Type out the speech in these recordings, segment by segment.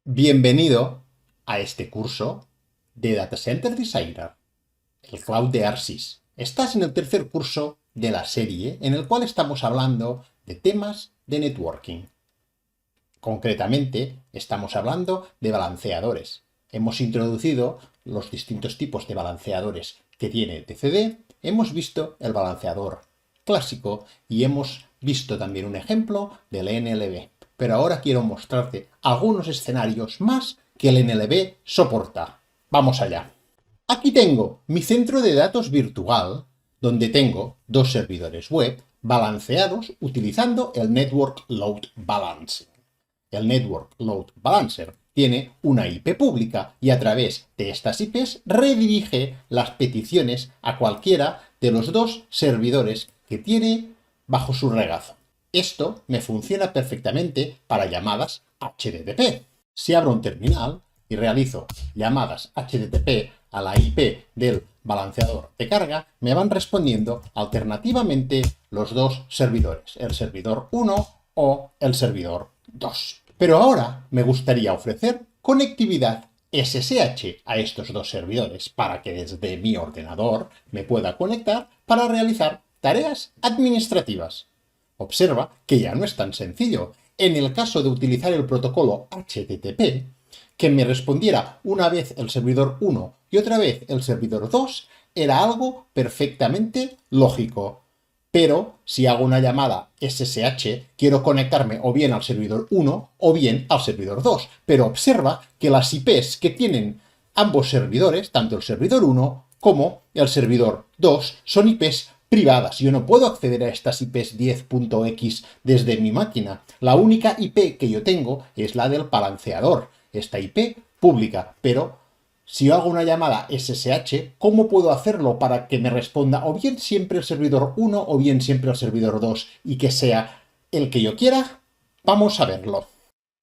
Bienvenido a este curso de Data Center Designer, el Cloud de ARSYS. Estás en el tercer curso de la serie en el cual estamos hablando de temas de networking. Concretamente, estamos hablando de balanceadores. Hemos introducido los distintos tipos de balanceadores que tiene TCD, hemos visto el balanceador clásico y hemos visto también un ejemplo del NLB. Pero ahora quiero mostrarte algunos escenarios más que el NLB soporta. Vamos allá. Aquí tengo mi centro de datos virtual, donde tengo dos servidores web balanceados utilizando el Network Load Balancing. El Network Load Balancer tiene una IP pública y a través de estas IPs redirige las peticiones a cualquiera de los dos servidores que tiene bajo su regazo. Esto me funciona perfectamente para llamadas HTTP. Si abro un terminal y realizo llamadas HTTP a la IP del balanceador de carga, me van respondiendo alternativamente los dos servidores, el servidor 1 o el servidor 2. Pero ahora me gustaría ofrecer conectividad SSH a estos dos servidores para que desde mi ordenador me pueda conectar para realizar tareas administrativas. Observa que ya no es tan sencillo. En el caso de utilizar el protocolo HTTP, que me respondiera una vez el servidor 1 y otra vez el servidor 2, era algo perfectamente lógico. Pero si hago una llamada SSH, quiero conectarme o bien al servidor 1 o bien al servidor 2. Pero observa que las IPs que tienen ambos servidores, tanto el servidor 1 como el servidor 2, son IPs privadas. Yo no puedo acceder a estas IPs 10.x desde mi máquina. La única IP que yo tengo es la del balanceador, esta IP pública, pero si yo hago una llamada SSH, ¿cómo puedo hacerlo para que me responda o bien siempre el servidor 1 o bien siempre el servidor 2 y que sea el que yo quiera? Vamos a verlo.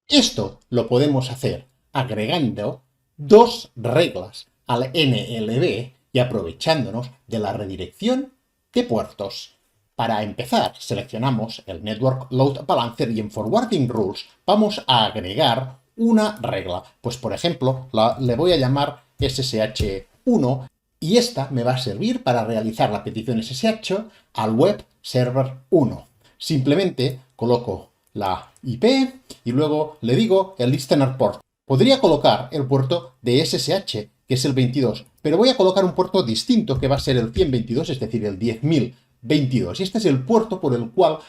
Esto lo podemos hacer agregando dos reglas al NLB y aprovechándonos de la redirección de puertos. Para empezar, seleccionamos el Network Load Balancer y en Forwarding Rules vamos a agregar una regla. Pues por ejemplo, le voy a llamar SSH1 y esta me va a servir para realizar la petición SSH al Web Server 1. Simplemente coloco la IP y luego le digo el Listener Port. Podría colocar el puerto de SSH, que es el 22, pero voy a colocar un puerto distinto que va a ser el 122, es decir, el 10.022. Y este es el puerto por el cual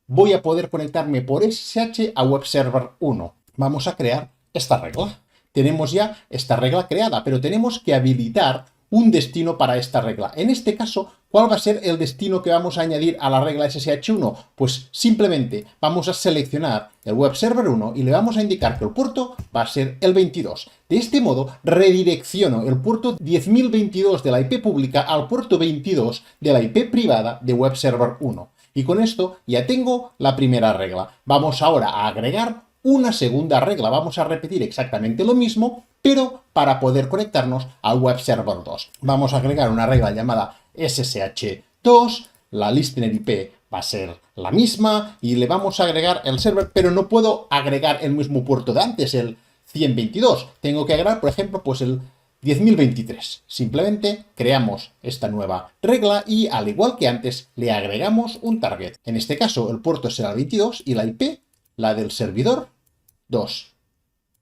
voy a poder conectarme por SSH a Web Server 1. Vamos a crear esta regla. Tenemos ya esta regla creada, pero tenemos que habilitar un destino para esta regla. En este caso, ¿cuál va a ser el destino que vamos a añadir a la regla SSH1? Pues simplemente vamos a seleccionar el Web Server 1 y le vamos a indicar que el puerto va a ser el 22. De este modo, redirecciono el puerto 10.022 de la IP pública al puerto 22 de la IP privada de Web Server 1. Y con esto ya tengo la primera regla. Vamos ahora a agregar una segunda regla. Vamos a repetir exactamente lo mismo, pero para poder conectarnos al Web Server 2. Vamos a agregar una regla llamada SSH2, la listener IP va a ser la misma y le vamos a agregar el server, pero no puedo agregar el mismo puerto de antes, el 122. Tengo que agregar, por ejemplo, pues el 10.023. Simplemente creamos esta nueva regla y, al igual que antes, le agregamos un target. En este caso, el puerto será el 22 y la IP, la del servidor 2.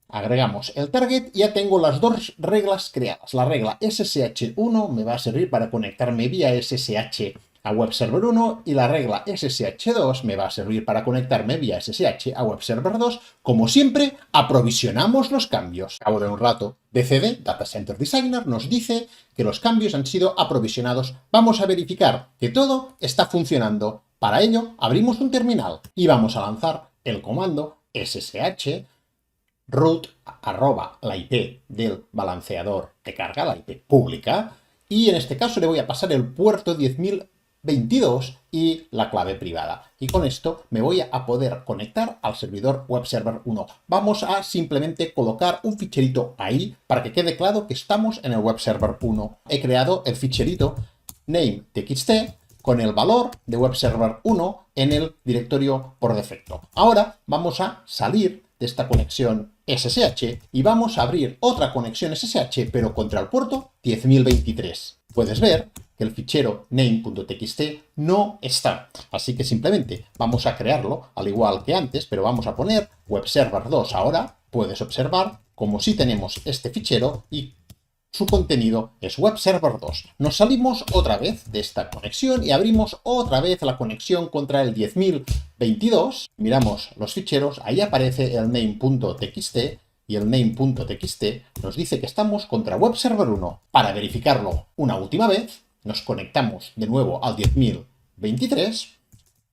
Agregamos el target y ya tengo las dos reglas creadas. La regla SSH1 me va a servir para conectarme vía SSH a Web Server 1 y la regla SSH2 me va a servir para conectarme vía SSH a Web Server 2. Como siempre, aprovisionamos los cambios. Al cabo de un rato, DCD, Data Center Designer, nos dice que los cambios han sido aprovisionados. Vamos a verificar que todo está funcionando. Para ello, abrimos un terminal y vamos a lanzar el comando SSH root la IP del balanceador de carga, la IP pública, y en este caso le voy a pasar el puerto 10.022 y la clave privada. Y con esto me voy a poder conectar al servidor Web Server 1. Vamos a simplemente colocar un ficherito ahí para que quede claro que estamos en el Web Server 1. He creado el ficherito name.txt con el valor de Web Server 1 en el directorio por defecto. Ahora vamos a salir de esta conexión SSH y vamos a abrir otra conexión SSH, pero contra el puerto 10.023. Puedes ver que el fichero name.txt no está. Así que simplemente vamos a crearlo, al igual que antes, pero vamos a poner webserver2. Ahora puedes observar como si tenemos este fichero y su contenido es webserver2. Nos salimos otra vez de esta conexión y abrimos otra vez la conexión contra el 10.022. Miramos los ficheros, ahí aparece el name.txt y el name.txt nos dice que estamos contra webserver1. Para verificarlo una última vez, nos conectamos de nuevo al 10.023,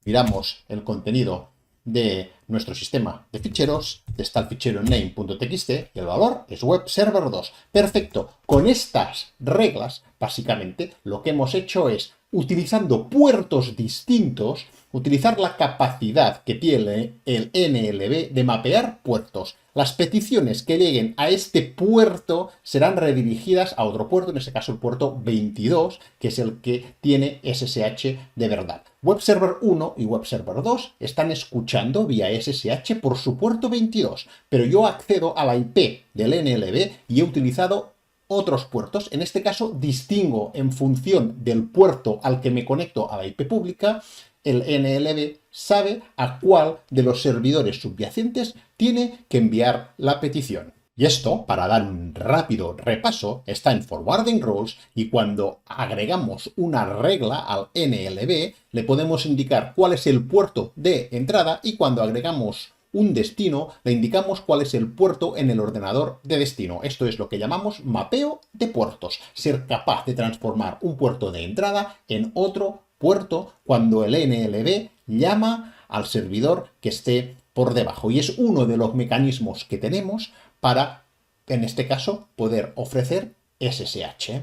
miramos el contenido de nuestro sistema de ficheros, está el fichero name.txt y el valor es webserver2. Perfecto. Con estas reglas, básicamente, lo que hemos hecho es, utilizando puertos distintos, utilizar la capacidad que tiene el NLB de mapear puertos. Las peticiones que lleguen a este puerto serán redirigidas a otro puerto, en este caso el puerto 22, que es el que tiene SSH de verdad. WebServer 1 y WebServer 2 están escuchando vía SSH por su puerto 22, pero yo accedo a la IP del NLB y he utilizado otros puertos. En este caso, distingo en función del puerto al que me conecto a la IP pública. El NLB sabe a cuál de los servidores subyacentes tiene que enviar la petición. Y esto, para dar un rápido repaso, está en Forwarding Rules y cuando agregamos una regla al NLB, le podemos indicar cuál es el puerto de entrada y cuando agregamos un destino, le indicamos cuál es el puerto en el ordenador de destino. Esto es lo que llamamos mapeo de puertos. Ser capaz de transformar un puerto de entrada en otro puerto cuando el NLB llama al servidor que esté por debajo. Y es uno de los mecanismos que tenemos para, en este caso, poder ofrecer SSH.